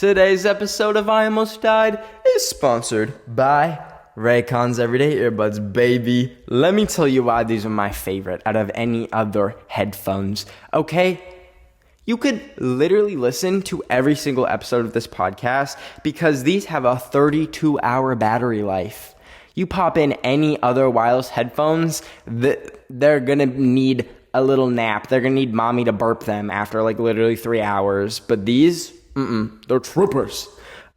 Today's episode of I Almost Died is sponsored by Raycon's Everyday Earbuds, baby. Let me tell you why these are my favorite out of any other headphones, okay? You could literally listen to every single episode of this podcast because these have a 32-hour battery life. You pop in any other wireless headphones, they're gonna need a little nap. They're gonna need mommy to burp them after like literally 3 hours. But these, they're troopers.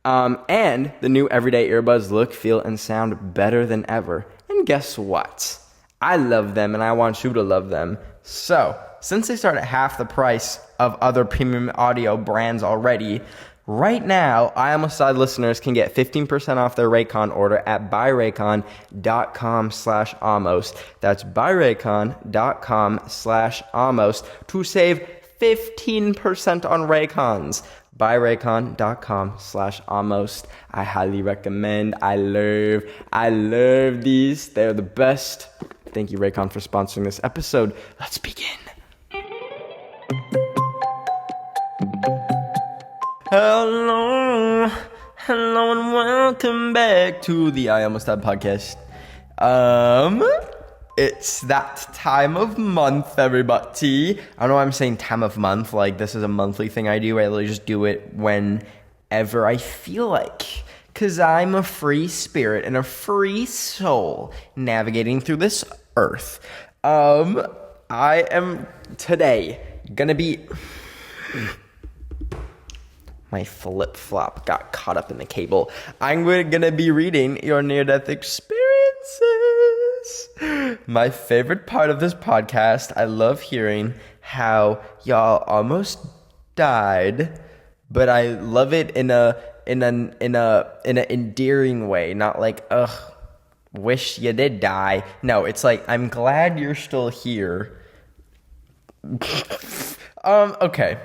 And the new Everyday Earbuds look, feel, and sound better than ever. And guess what? I love them and I want you to love them. So, since they start at half the price of other premium audio brands already, right now, I Almost Died listeners can get 15% off their Raycon order at buyraycon.com/almost. That's buyraycon.com/almost to save 15% on Raycons. Buyraycon.com/almost. I highly recommend. I love these. They're the best. Thank you, Raycon, for sponsoring this episode. Let's begin. Hello, and welcome back to the I Almost Died podcast. It's that time of month, everybody. I don't know why I'm saying time of month, like this is a monthly thing I do. I literally just do it whenever I feel like, because I'm a free spirit and a free soul navigating through this earth. I am today gonna be... My flip-flop got caught up in the cable. I'm going to be reading your near-death experiences. My favorite part of this podcast, I love hearing how y'all almost died, but I love it in an endearing way, not like, ugh, wish you did die. No, it's like, I'm glad you're still here. Okay.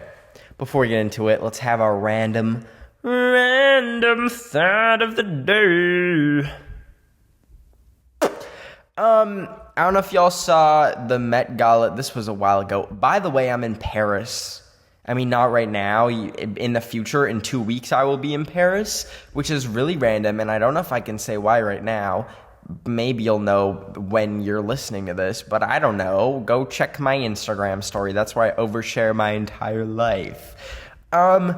Before we get into it, let's have our random thought of the day. I don't know if y'all saw the Met Gala. This was a while ago. By the way, I'm in Paris. I mean, not right now. In the future, in 2 weeks, I will be in Paris, which is really random, and I don't know if I can say why right now. Maybe you'll know when you're listening to this, but I don't know. Go check my Instagram story. That's where I overshare my entire life. I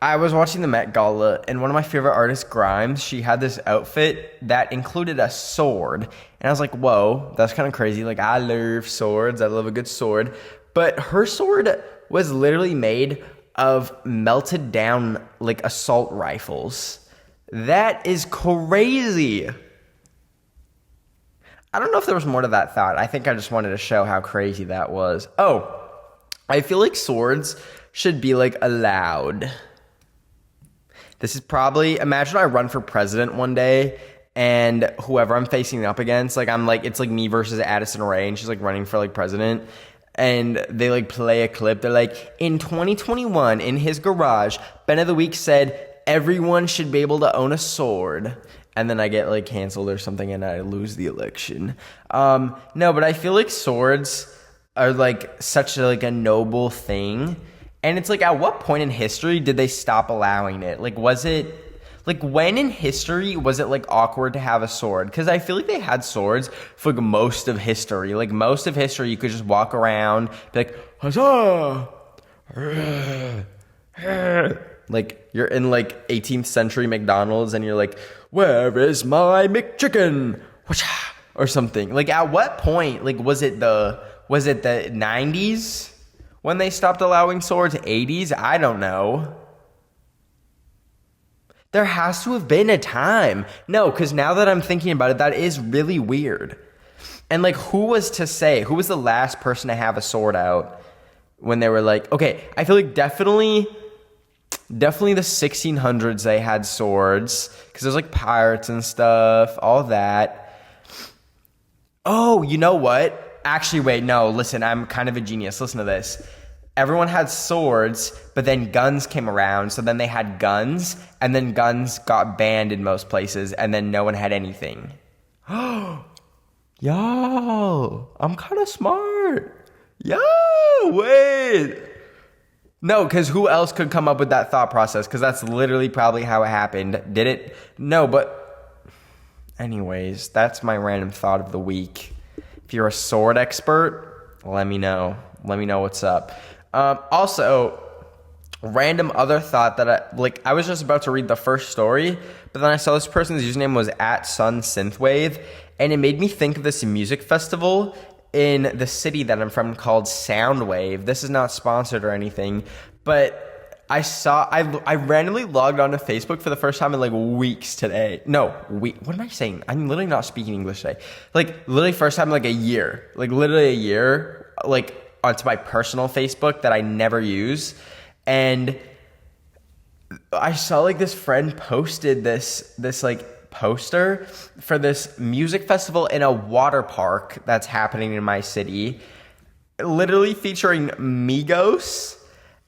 was watching the Met Gala, and one of my favorite artists, Grimes, she had this outfit that included a sword. And I was like, whoa, that's kind of crazy. Like, I love swords. I love a good sword. But her sword was literally made of melted down, like, assault rifles. That is crazy. I don't know if there was more to that thought. I think I just wanted to show how crazy that was. Oh, I feel like swords should be, like, allowed. This is probably, imagine I run for president one day, and whoever I'm facing up against, like, it's like me versus Addison Rae, and she's, like, running for, like, president. And they, like, play a clip. They're like, in 2021, in his garage, Ben of the Week said, everyone should be able to own a sword. And then I get, like, canceled or something and I lose the election. No, but I feel like swords are, like, such a, like, a noble thing. And it's like, at what point in history did they stop allowing it? Like, was it, like, when in history was it, like, awkward to have a sword? Because I feel like they had swords for, like, most of history. Like, most of history, you could just walk around, be like, huzzah! Like, you're in, like, 18th century McDonald's, and you're like, where is my McChicken? Or something. Like, at what point, like, was it the 90s when they stopped allowing swords? 80s? I don't know. There has to have been a time. No, because now that I'm thinking about it, that is really weird. And, like, who was to say? Who was the last person to have a sword out when they were like, okay, I feel like definitely the 1600s they had swords because there's like pirates and stuff, all that. Oh, you know what? Actually, wait, no, listen, I'm kind of a genius. Listen to this. Everyone had swords, but then guns came around, so then they had guns, and then guns got banned in most places, and then no one had anything. Yo, I'm kind of smart. Yo, wait. No, because who else could come up with that thought process? Because that's literally probably how it happened. Did it? No, but anyways, that's my random thought of the week. If you're a sword expert, let me know. Let me know what's up. Also, random other thought that I was just about to read the first story, but then I saw this person's username was @SunSynthwave, and it made me think of this music festival in the city that I'm from called Soundwave. This is not sponsored or anything, but I randomly logged onto Facebook for the first time in like weeks today. No, what am I saying? I'm literally not speaking English today. Like literally first time in like a year. Like literally a year, like onto my personal Facebook that I never use. And I saw like this friend posted this like poster for this music festival in a water park that's happening in my city, literally featuring Migos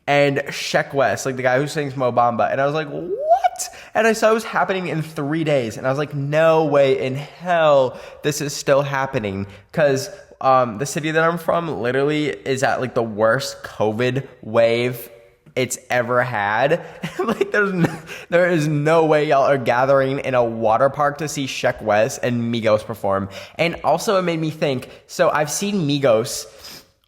and Sheck West, like the guy who sings Mo Bamba. And I was like, what? And I saw it was happening in 3 days. And I was like, no way in hell this is still happening. Because the city that I'm from literally is at like the worst COVID wave it's ever had. Like there is no way y'all are gathering in a water park to see Sheck West and Migos perform. And also it made me think, so I've seen Migos.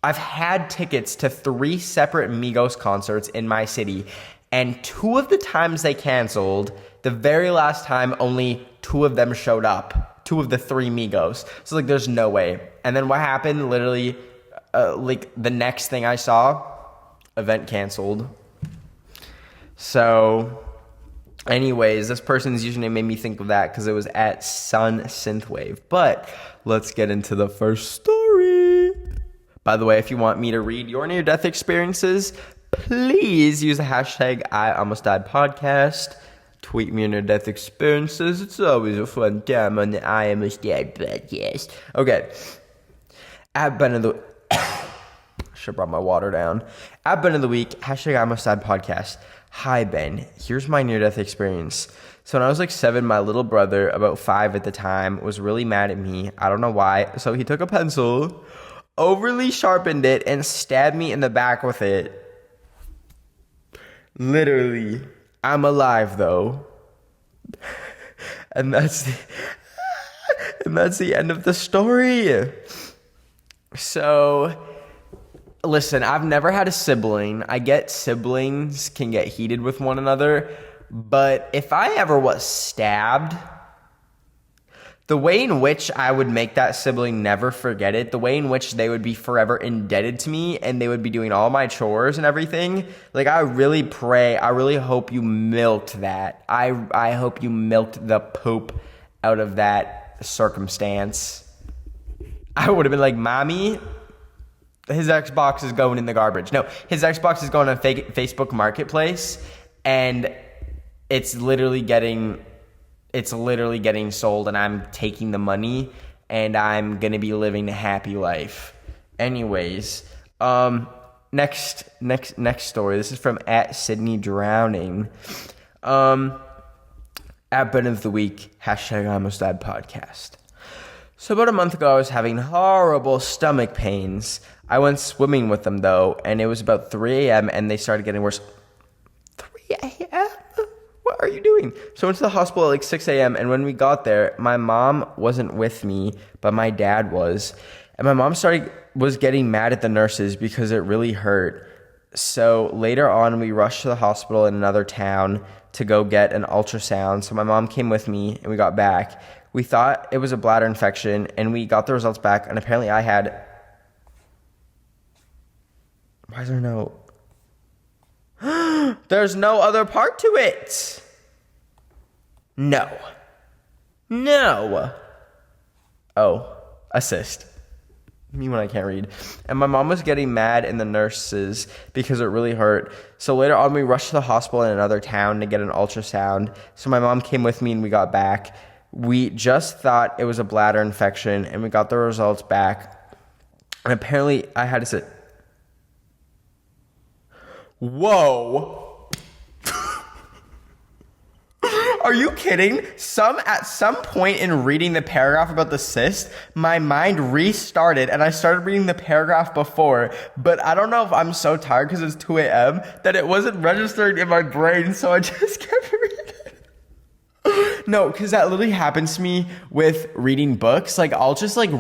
I've had tickets to 3 separate Migos concerts in my city, and 2 of the times they canceled, the very last time only 2 of them showed up. 2 of the 3 Migos. So like there's no way. And then what happened, literally like the next thing I saw, event canceled. So anyways, this person's username made me think of that because it was @SunSynthwave. But let's get into the first story. By the way, if you want me to read your near-death experiences, please use the hashtag #IAlmostDiedPodcast. Tweet me your near-death experiences. It's always a fun time on the I Almost Died podcast. Okay. Should have brought my water down. Ben of the week, hashtag #IAlmostDiedPodcast. Hi, Ben. Here's my near-death experience. So when I was like 7, my little brother, about 5 at the time, was really mad at me. I don't know why. So he took a pencil, overly sharpened it, and stabbed me in the back with it. Literally. I'm alive, though. And that's the end of the story. So, listen, I've never had a sibling. I get siblings can get heated with one another, but if I ever was stabbed, the way in which I would make that sibling never forget it, the way in which they would be forever indebted to me and they would be doing all my chores and everything, like I really hope you milked that. I hope you milked the poop out of that circumstance. I would have been like, Mommy, his Xbox is going in the garbage. No, his Xbox is going on Facebook Marketplace, and it's literally getting sold, and I'm taking the money, and I'm gonna be living a happy life. Anyways, next story. This is from @SydneyDrowning. Ben of the week, hashtag Almost Died Podcast. So about a month ago, I was having horrible stomach pains. I went swimming with them, though, and it was about 3 a.m., and they started getting worse. 3 a.m.? What are you doing? So I went to the hospital at like 6 a.m., and when we got there, my mom wasn't with me, but my dad was. And my mom was getting mad at the nurses because it really hurt. So later on, we rushed to the hospital in another town to go get an ultrasound. So my mom came with me, and we got back. We thought it was a bladder infection, and we got the results back, and apparently I had... Why is there no... There's no other part to it! No. Oh, assist. Me when I can't read. And my mom was getting mad in the nurses because it really hurt. So later on, we rushed to the hospital in another town to get an ultrasound. So my mom came with me, and we got back. We just thought it was a bladder infection, and we got the results back. And apparently, I had to sit. Whoa. Are Are you kidding? At some point in reading the paragraph about the cyst, my mind restarted and I started reading the paragraph before, but I don't know if I'm so tired because it's 2 a.m. that it wasn't registering in my brain, so I just kept reading. No, because that literally happens to me with reading books. Like, I'll just like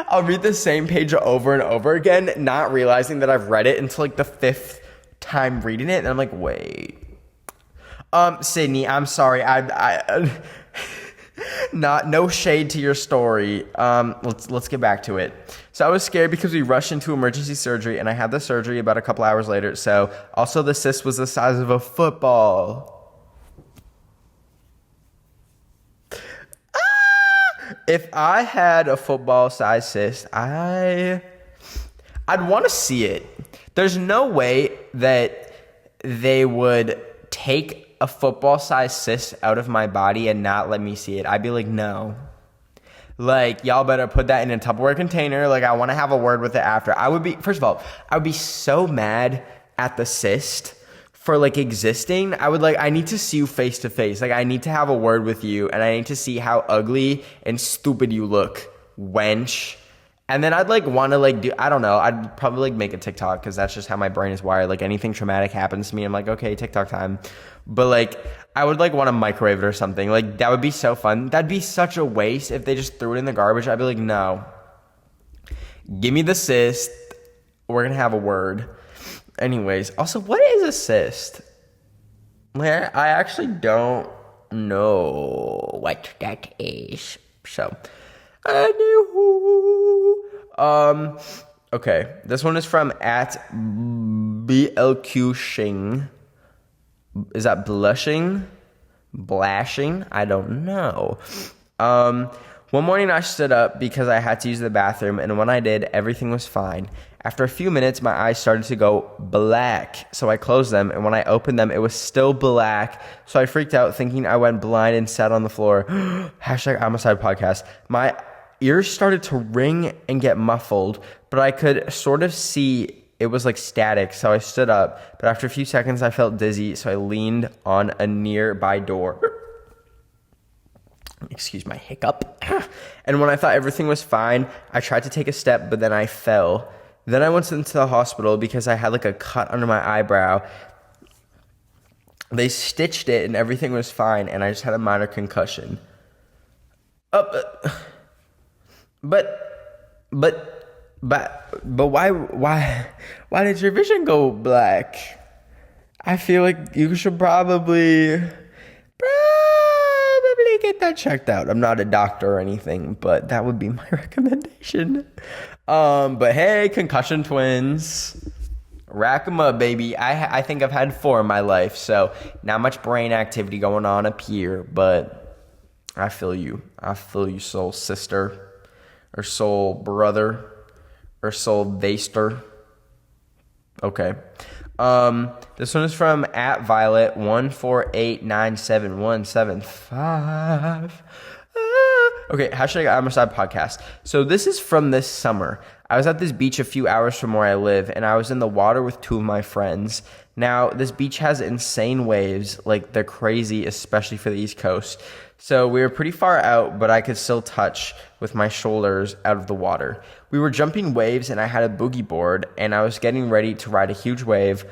I'll read the same page over and over again, not realizing that I've read it until like the 5th time reading it, and I'm like, wait. Sydney, I'm sorry. No shade to your story. Let's get back to it. So I was scared because we rushed into emergency surgery, and I had the surgery about a couple hours later. So also the cyst was the size of a football. If I had a football-sized cyst, I'd want to see it. There's no way that they would take a football-sized cyst out of my body and not let me see it. I'd be like, no. Like, y'all better put that in a Tupperware container. Like, I want to have a word with it after. First of all, I would be so mad at the cyst for, like, existing. I need to see you face to face. Like, I need to have a word with you, and I need to see how ugly and stupid you look, wench. And then I'd like want to like I don't know, I'd probably like make a TikTok because that's just how my brain is wired. Like, anything traumatic happens to me, I'm like, okay, TikTok time. But like, I would like want to microwave it or something. Like, that would be so fun. That'd be such a waste if they just threw it in the garbage. I'd be like, no, give me the cyst. We're gonna have a word. Anyways, also, what is a cyst? Like, I actually don't know what that is. So, okay, this one is from @BLQShing. Is that blushing? Blashing? I don't know. One morning I stood up because I had to use the bathroom, and when I did, everything was fine. After a few minutes, my eyes started to go black, so I closed them, and when I opened them, it was still black, so I freaked out, thinking I went blind and sat on the floor. #Homicide Podcast. My ears started to ring and get muffled, but I could sort of see it was like static, so I stood up, but after a few seconds, I felt dizzy, so I leaned on a nearby door. Excuse my hiccup. And when I thought everything was fine, I tried to take a step, but then I fell. Then I went into the hospital because I had like a cut under my eyebrow. They stitched it and everything was fine, and I just had a minor concussion. But why did your vision go black? I feel like you should probably get that checked out. I'm not a doctor or anything, but that would be my recommendation. But hey, concussion twins, rack 'em up, baby. I think I've had 4 in my life, so not much brain activity going on up here, but I feel you, soul sister, or soul brother, or soul vaster. Okay. This one is from @Violet1489717. Okay, #Homicide Podcast. So this is from this summer. I was at this beach a few hours from where I live, and I was in the water with 2 of my friends. Now, this beach has insane waves, like they're crazy, especially for the East Coast. So we were pretty far out, but I could still touch with my shoulders out of the water. We were jumping waves, and I had a boogie board, and I was getting ready to ride a huge wave,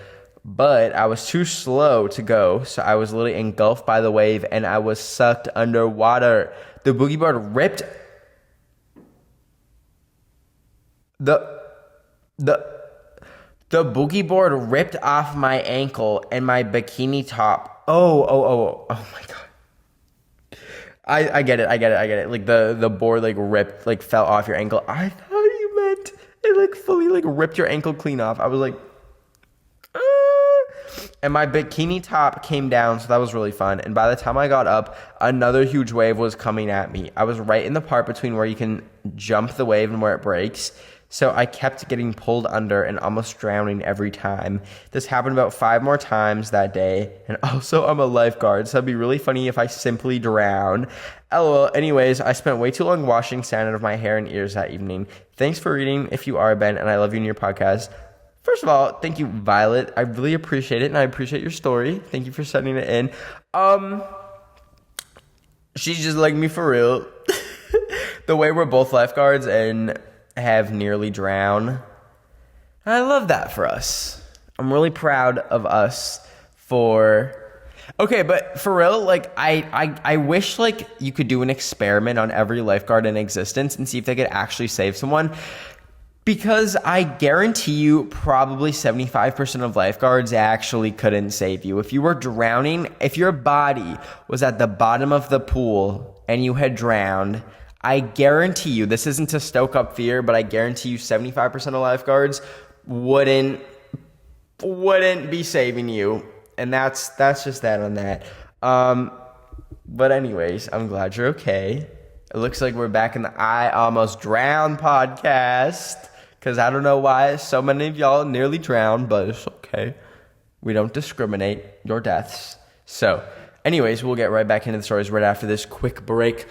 but I was too slow to go, so I was literally engulfed by the wave, and I was sucked underwater. The boogie board ripped. The boogie board ripped off my ankle and my bikini top. Oh my God. I get it. Like the board like ripped, like fell off your ankle. I thought you meant it like fully like ripped your ankle clean off. I was like, and my bikini top came down, so that was really fun. And by the time I got up, another huge wave was coming at me. I was right in the part between where you can jump the wave and where it breaks. So I kept getting pulled under and almost drowning every time. This happened about 5 more times that day. And also, I'm a lifeguard, so it'd be really funny if I simply drown. LOL. Anyways, I spent way too long washing sand out of my hair and ears that evening. Thanks for reading, if you are, Ben, and I love you in your podcast. First of all, thank you, Violet. I really appreciate it, and I appreciate your story. Thank you for sending it in. She's just like me for real. The way we're both lifeguards and have nearly drowned. I love that for us. I'm really proud of us for... Okay, but for real, like, I wish, like, you could do an experiment on every lifeguard in existence and see if they could actually save someone. Because I guarantee you probably 75% of lifeguards actually couldn't save you. If you were drowning, if your body was at the bottom of the pool and you had drowned, I guarantee you, this isn't to stoke up fear, but I guarantee you 75% of lifeguards wouldn't be saving you. And that's just that on that. But anyways, I'm glad you're okay. It looks like we're back in the I Almost Drowned podcast. Because I don't know why so many of y'all nearly drowned, but it's okay. We don't discriminate your deaths. So, anyways, we'll get right back into the stories right after this quick break.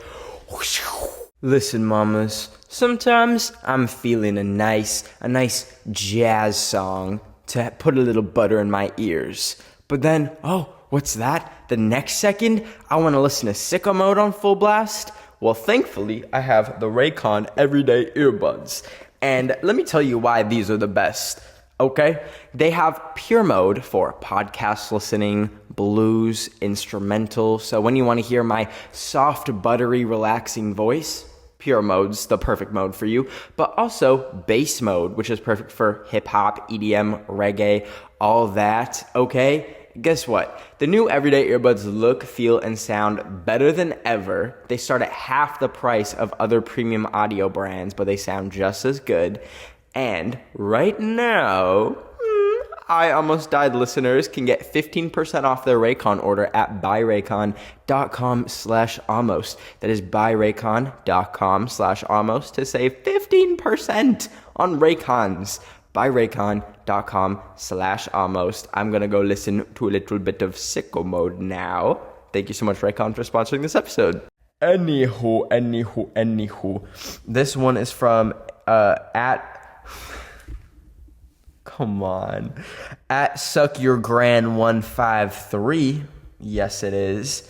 Listen, mamas, sometimes I'm feeling a nice jazz song to put a little butter in my ears. But then, oh, what's that? The next second, I want to listen to Sicko Mode on full blast. Well, thankfully, I have the Raycon Everyday Earbuds. And let me tell you why these are the best, okay? They have pure mode for podcast listening, blues, instrumental. So when you want to hear my soft, buttery, relaxing voice, pure mode's the perfect mode for you. But also bass mode, which is perfect for hip-hop, EDM, reggae, all that, okay? Guess what? The new Everyday Earbuds look, feel, and sound better than ever. They start at half the price of other premium audio brands, but they sound just as good. And right now, I Almost Died listeners can get 15% off their Raycon order at buyraycon.com/almost. That is buyraycon.com/almost to save 15% on Raycons. buyraycon.com/almost. I'm going to go listen to a little bit of Sicko Mode now. Thank you so much, Raycon, for sponsoring this episode. Anywho. This one is from come on. At SuckYourGran153. Yes, it is.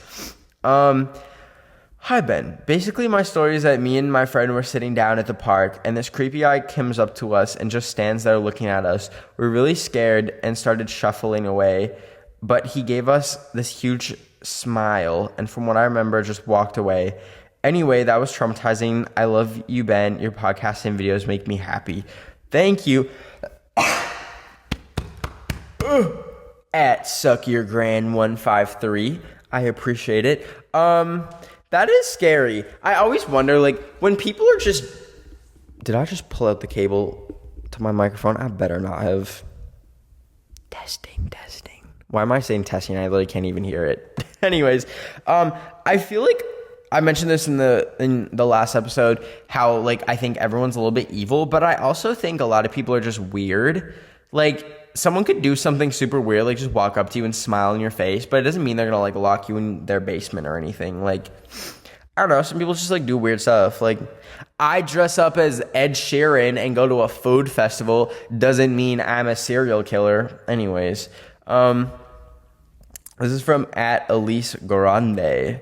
Hi, Ben. Basically, my story is that me and my friend were sitting down at the park, and this creepy guy comes up to us and just stands there looking at us. We were really scared and started shuffling away, but he gave us this huge smile, and from what I remember, just walked away. Anyway, that was traumatizing. I love you, Ben. Your podcasts and videos make me happy. Thank you. At SuckYourGran153. I appreciate it. That is scary. I always wonder, like, when people are just... Did I just pull out the cable to my microphone? I better not have. Testing. Why am I saying testing? I literally can't even hear it. Anyways, I feel like I mentioned this in the last episode, how, like, I think everyone's a little bit evil, but I also think a lot of people are just weird. Like, someone could do something super weird, like just walk up to you and smile in your face, but it doesn't mean they're gonna, like, lock you in their basement or anything. Like, I don't know, some people just, like, do weird stuff. Like, I dress up as Ed Sheeran and go to a food festival doesn't mean I'm a serial killer. Anyways, this is from at Elise Grande.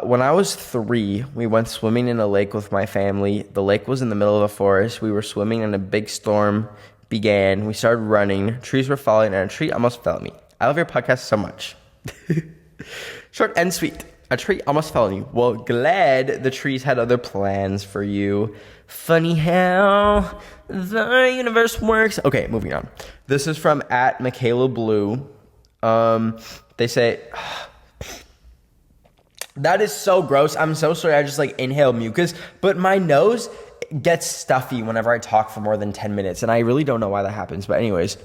When I was 3, we went swimming in a lake with my family. The lake was in the middle of a forest. We were swimming and a big storm began. We started running. Trees were falling and a tree almost fell on me. I love your podcast so much. Short and sweet. A tree almost fell on you. Well, glad the trees had other plans for you. Funny how the universe works. Okay, moving on. This is from at Michaela Blue. They say... That is so gross. I'm so sorry. I just, like, inhale mucus. But my nose gets stuffy whenever I talk for more than 10 minutes. And I really don't know why that happens. But anyways.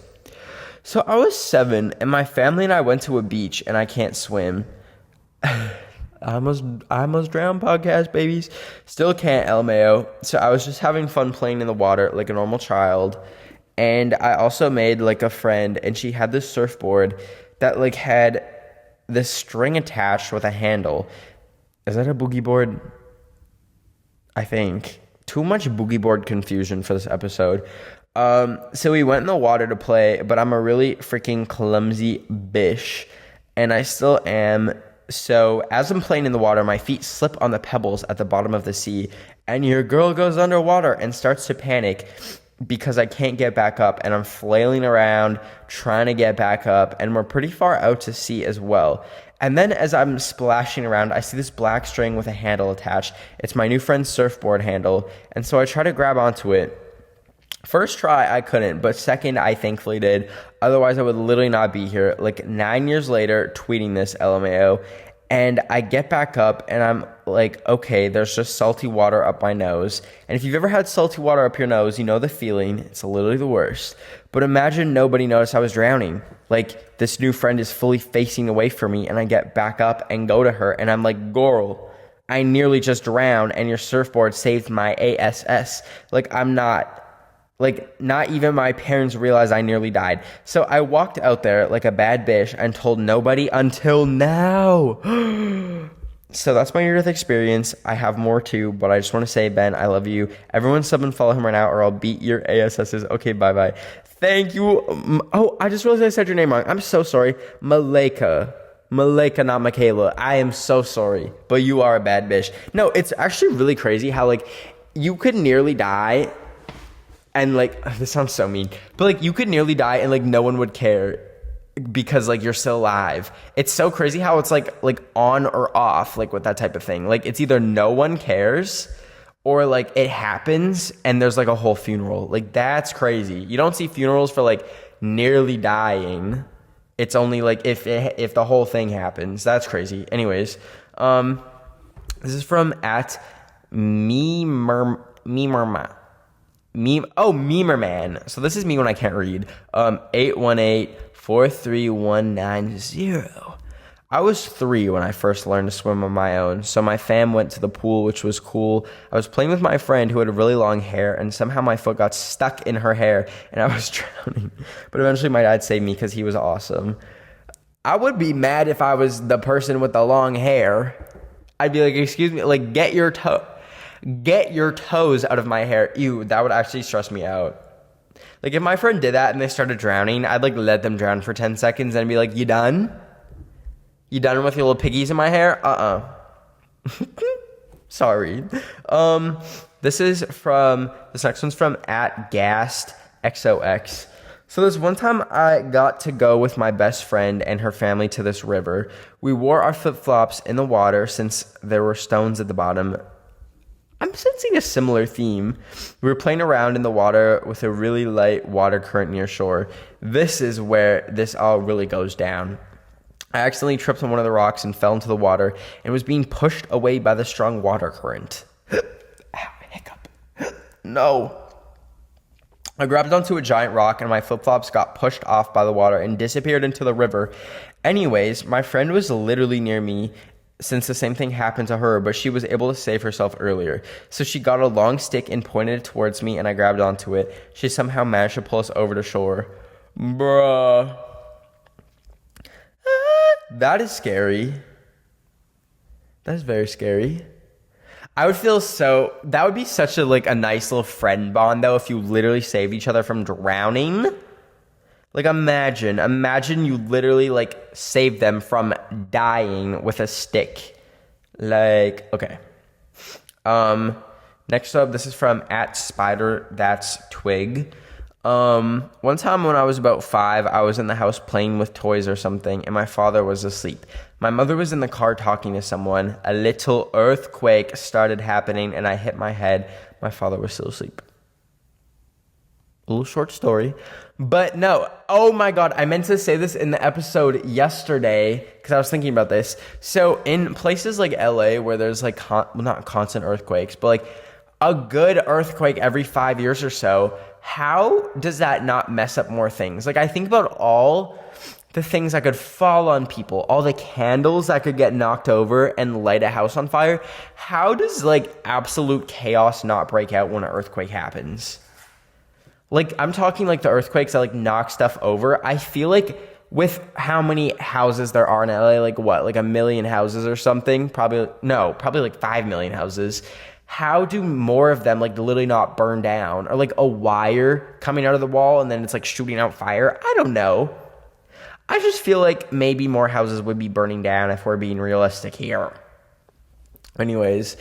So I was 7. And my family and I went to a beach. And I can't swim. I almost drowned, podcast babies. Still can't, LMAO. So I was just having fun playing in the water like a normal child. And I also made, like, a friend. And she had this surfboard that, like, had... this string attached with a handle. Is that a boogie board? I think. Too much boogie board confusion for this episode. So we went in the water to play, but I'm a really freaking clumsy bish, and I still am. So as I'm playing in the water, my feet slip on the pebbles at the bottom of the sea, and your girl goes underwater and starts to panic because I can't get back up, and I'm flailing around trying to get back up, and we're pretty far out to sea as well. And then as I'm splashing around, I see this black string with a handle attached. It's my new friend's surfboard handle, and so I try to grab onto it. First try, I couldn't, but second, I thankfully did. Otherwise, I would literally not be here. Like 9 years later, tweeting this, LMAO. And I get back up and I'm like, okay, there's just salty water up my nose. And if you've ever had salty water up your nose, you know the feeling. It's literally the worst. But imagine nobody noticed I was drowning. Like this new friend is fully facing away from me and I get back up and go to her and I'm like, girl, I nearly just drowned and your surfboard saved my ass. Like I'm not. Like, not even my parents realized I nearly died. So I walked out there like a bad bitch and told nobody until now. So that's my near-death experience. I have more too, but I just want to say, Ben, I love you. Everyone sub and follow him right now or I'll beat your ASSs. Okay, bye-bye. Thank you. Oh, I just realized I said your name wrong. I'm so sorry. Maleka, not Michaela. I am so sorry, but you are a bad bitch. No, it's actually really crazy how, like, you could nearly die and, like, this sounds so mean, but, like, you could nearly die and, like, no one would care because, like, you're still alive. It's so crazy how it's, like on or off, like, with that type of thing. Like, it's either no one cares or, like, it happens and there's, like, a whole funeral. Like, that's crazy. You don't see funerals for, like, nearly dying. It's only, like, if the whole thing happens. That's crazy. Anyways, this is from @Memerman. Memerman. So this is me when I can't read. 818-43190. I was 3 when I first learned to swim on my own, so my fam went to the pool, which was cool. I was playing with my friend who had really long hair, and somehow my foot got stuck in her hair, and I was drowning. But eventually my dad saved me because he was awesome. I would be mad if I was the person with the long hair. I'd be like, excuse me, like, get your toes out of my hair. Ew, that would actually stress me out. Like, if my friend did that and they started drowning, I'd, like, let them drown for 10 seconds and be like, you done? You done with your little piggies in my hair? Sorry. This next one's from @GassedXOX. So this one time I got to go with my best friend and her family to this river. We wore our flip-flops in the water since there were stones at the bottom. I'm sensing a similar theme. We were playing around in the water with a really light water current near shore. This is where this all really goes down. I accidentally tripped on one of the rocks and fell into the water and was being pushed away by the strong water current. Ow, hiccup. No. I grabbed onto a giant rock and my flip-flops got pushed off by the water and disappeared into the river. Anyways, my friend was literally near me since the same thing happened to her, but she was able to save herself earlier. So she got a long stick and pointed it towards me, and I grabbed onto it. She somehow managed to pull us over to shore. Bruh. That is scary. That is very scary. I would feel so... That would be such a, like, a nice little friend bond, though, if you literally saved each other from drowning. Like, imagine you literally, like, saved them from dying with a stick. Like, okay. Next up, this is from @SpiderThat'sTwig. One time when I was about 5, I was in the house playing with toys or something, and my father was asleep. My mother was in the car talking to someone. A little earthquake started happening, and I hit my head. My father was still asleep. A little short story. But no, oh my God, I meant to say this in the episode yesterday because I was thinking about this. So in places like LA where there's like, not constant earthquakes, but like a good earthquake every 5 years or so, how does that not mess up more things? Like I think about all the things that could fall on people, all the candles that could get knocked over and light a house on fire. How does like absolute chaos not break out when an earthquake happens? Like, I'm talking like the earthquakes that like knock stuff over. I feel like with how many houses there are in LA, like what, like 1 million houses or something? Probably like 5 million houses. how do more of them like literally not burn down, or like a wire coming out of the wall and then it's like shooting out fire? I don't know. I just feel like maybe more houses would be burning down if we're being realistic here. Anyways,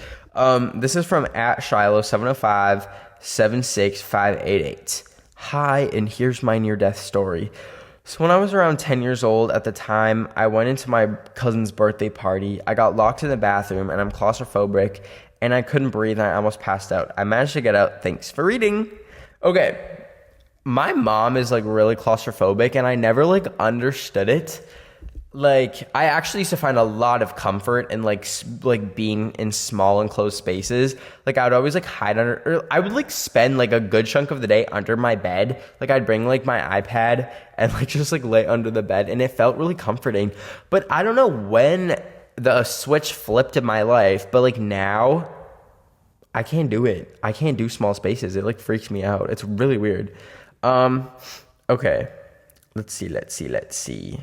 this is from @Shiloh705-76588. Hi, and here's my near-death story. So when I was around 10 years old at the time, I went into my cousin's birthday party. I got locked in the bathroom, and I'm claustrophobic, and I couldn't breathe, and I almost passed out. I managed to get out. Thanks for reading. Okay, my mom is like really claustrophobic, and I never like understood it. Like, I actually used to find a lot of comfort in like being in small enclosed spaces. Like, I would always like hide under, or I would like spend like a good chunk of the day under my bed. Like, I'd bring like my iPad and like just like lay under the bed, and it felt really comforting. But I don't know when the switch flipped in my life, but like now I can't do it. I can't do small spaces. It like freaks me out. It's really weird. Okay, let's see.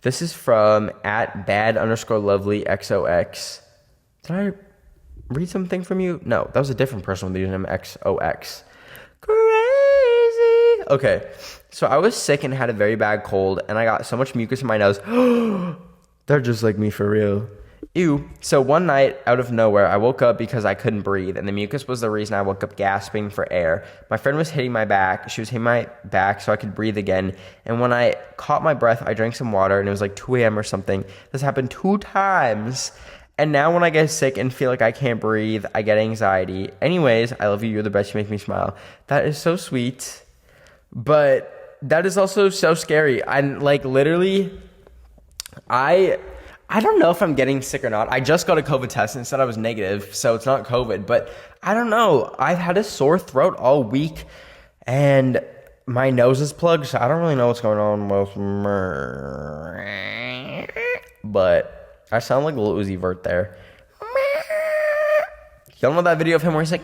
This is from @bad_lovely_XOX. Did I read something from you? No, that was a different person with the username XOX. Crazy. Okay, so I was sick and had a very bad cold, and I got so much mucus in my nose. They're just like me for real. Ew. So one night, out of nowhere, I woke up because I couldn't breathe, and the mucus was the reason I woke up gasping for air. My friend was hitting my back. She was hitting my back so I could breathe again. And when I caught my breath, I drank some water, and it was like 2 a.m. or something. This happened 2 times. And now when I get sick and feel like I can't breathe, I get anxiety. Anyways, I love you. You're the best. You make me smile. That is so sweet. But that is also so scary. I'm like literally, I don't know if I'm getting sick or not. I just got a COVID test and said I was negative, so it's not COVID. But I don't know. I've had a sore throat all week, and my nose is plugged, so I don't really know what's going on with me. But I sound like Lil Uzi Vert there. Y'all know that video of him where he's like...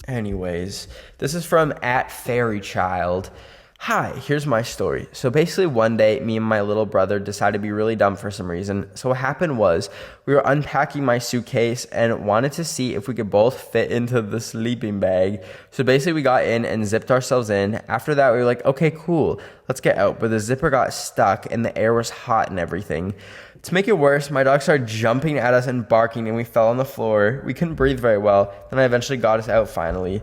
Anyways, this is from @Fairychild. Hi, here's my story. So basically one day, me and my little brother decided to be really dumb for some reason. So what happened was we were unpacking my suitcase and wanted to see if we could both fit into the sleeping bag. So basically we got in and zipped ourselves in. After that, we were like, okay, cool, let's get out. But the zipper got stuck and the air was hot and everything. To make it worse, my dog started jumping at us and barking, and we fell on the floor. We couldn't breathe very well. Then I eventually got us out finally.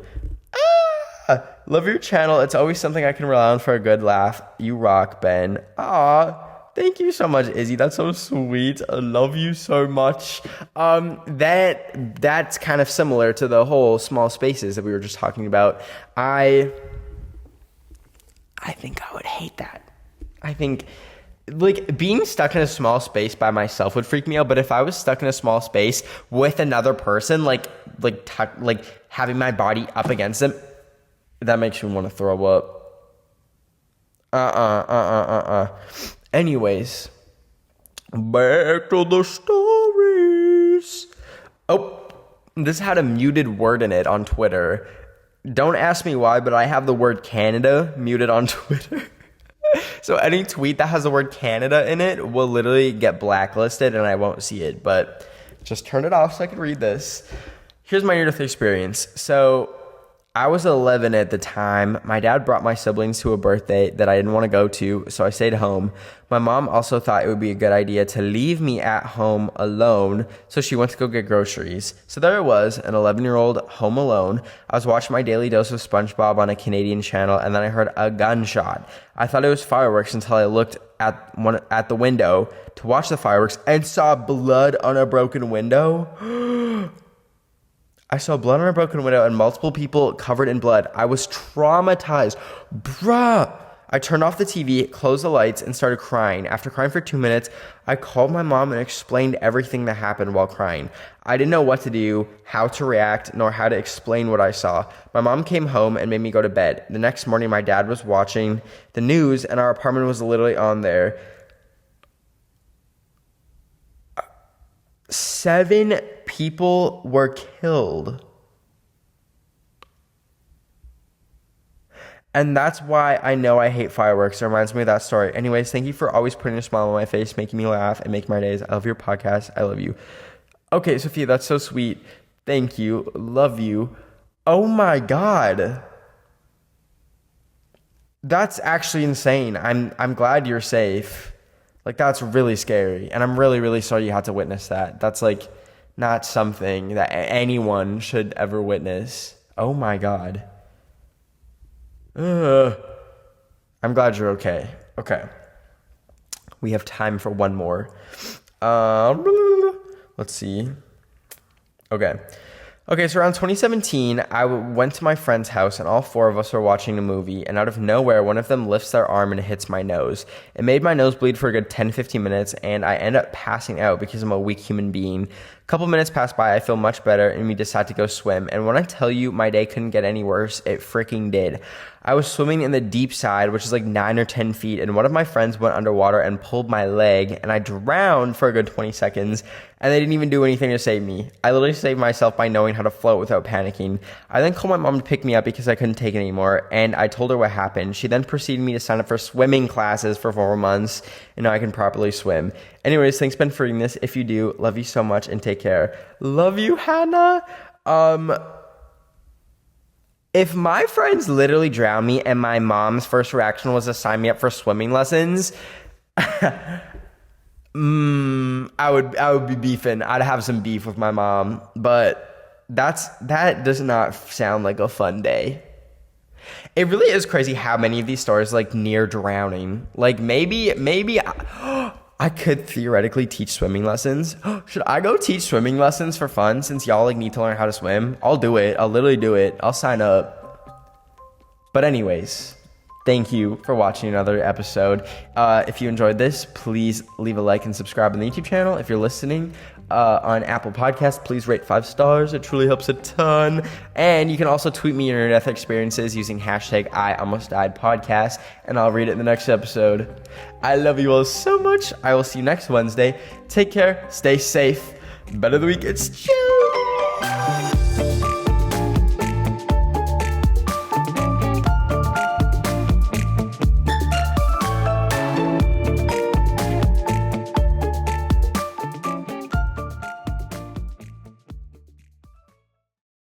Love your channel. It's always something I can rely on for a good laugh. You rock, Ben. Thank you so much, Izzy. That's so sweet. I love you so much. That's kind of similar to the whole small spaces that we were just talking about. I think I would hate that. I think like being stuck in a small space by myself would freak me out. But if I was stuck in a small space with another person, like having my body up against them, that makes me want to throw up. Anyways, back to the stories. Oh, this had a muted word in it on Twitter. Don't ask me why, but I have the word Canada muted on Twitter. So any tweet that has the word Canada in it will literally get blacklisted and I won't see it. But just turn it off so I can read this. Here's my near-death experience. So I was 11 at the time. My dad brought my siblings to a birthday that I didn't want to go to, so I stayed home. My mom also thought it would be a good idea to leave me at home alone, so she went to go get groceries. So there I was, an 11-year-old home alone. I was watching my daily dose of SpongeBob on a Canadian channel, and then I heard a gunshot. I thought it was fireworks until I looked at the window to watch the fireworks and saw blood on a broken window. I saw blood on a broken window and multiple people covered in blood. I was traumatized. Bruh. I turned off the TV, closed the lights, and started crying. After crying for 2 minutes, I called my mom and explained everything that happened while crying. I didn't know what to do, how to react, nor how to explain what I saw. My mom came home and made me go to bed. The next morning, my dad was watching the news, and our apartment was literally on there. 7 people were killed. And that's why I know I hate fireworks. It reminds me of that story. Anyways, thank you for always putting a smile on my face, making me laugh, and making my days. I love your podcast. I love you. Okay, Sophia, that's so sweet. Thank you. Love you. Oh my God. That's actually insane. I'm glad you're safe. Like, that's really scary. And I'm really, really sorry you had to witness that. That's like not something that anyone should ever witness. Oh my God. I'm glad you're okay. Okay. We have time for one more. Let's see. Okay, so around 2017, I went to my friend's house and all four of us were watching a movie, and out of nowhere, one of them lifts their arm and hits my nose. It made my nose bleed for a good 10-15 minutes, and I end up passing out because I'm a weak human being. A couple minutes pass by, I feel much better, and we decide to go swim. And when I tell you my day couldn't get any worse, it freaking did. I was swimming in the deep side, which is like 9 or 10 feet, and one of my friends went underwater and pulled my leg, and I drowned for a good 20 seconds, and they didn't even do anything to save me. I literally saved myself by knowing how to float without panicking. I then called my mom to pick me up because I couldn't take it anymore, and I told her what happened. She then proceeded me to sign up for swimming classes for 4 months, and now I can properly swim. Anyways, thanks, Ben, for reading this. If you do, love you so much, and take care. Love you, Hannah. If my friends literally drowned me and my mom's first reaction was to sign me up for swimming lessons, I would be beefing. I'd have some beef with my mom, but that does not sound like a fun day. It really is crazy how many of these stories like near drowning. Like maybe I could theoretically teach swimming lessons. Should I go teach swimming lessons for fun since y'all like need to learn how to swim? I'll do it. I'll literally do it. I'll sign up. But anyways, thank you for watching another episode. If you enjoyed this, please leave a like and subscribe on the YouTube channel. If you're listening on Apple Podcasts, please rate 5 stars. It truly helps a ton. And you can also tweet me your near-death experiences using hashtag #IAlmostDiedPodcast, and I'll read it in the next episode. I love you all so much. I will see you next Wednesday. Take care. Stay safe. Better the week. It's chill.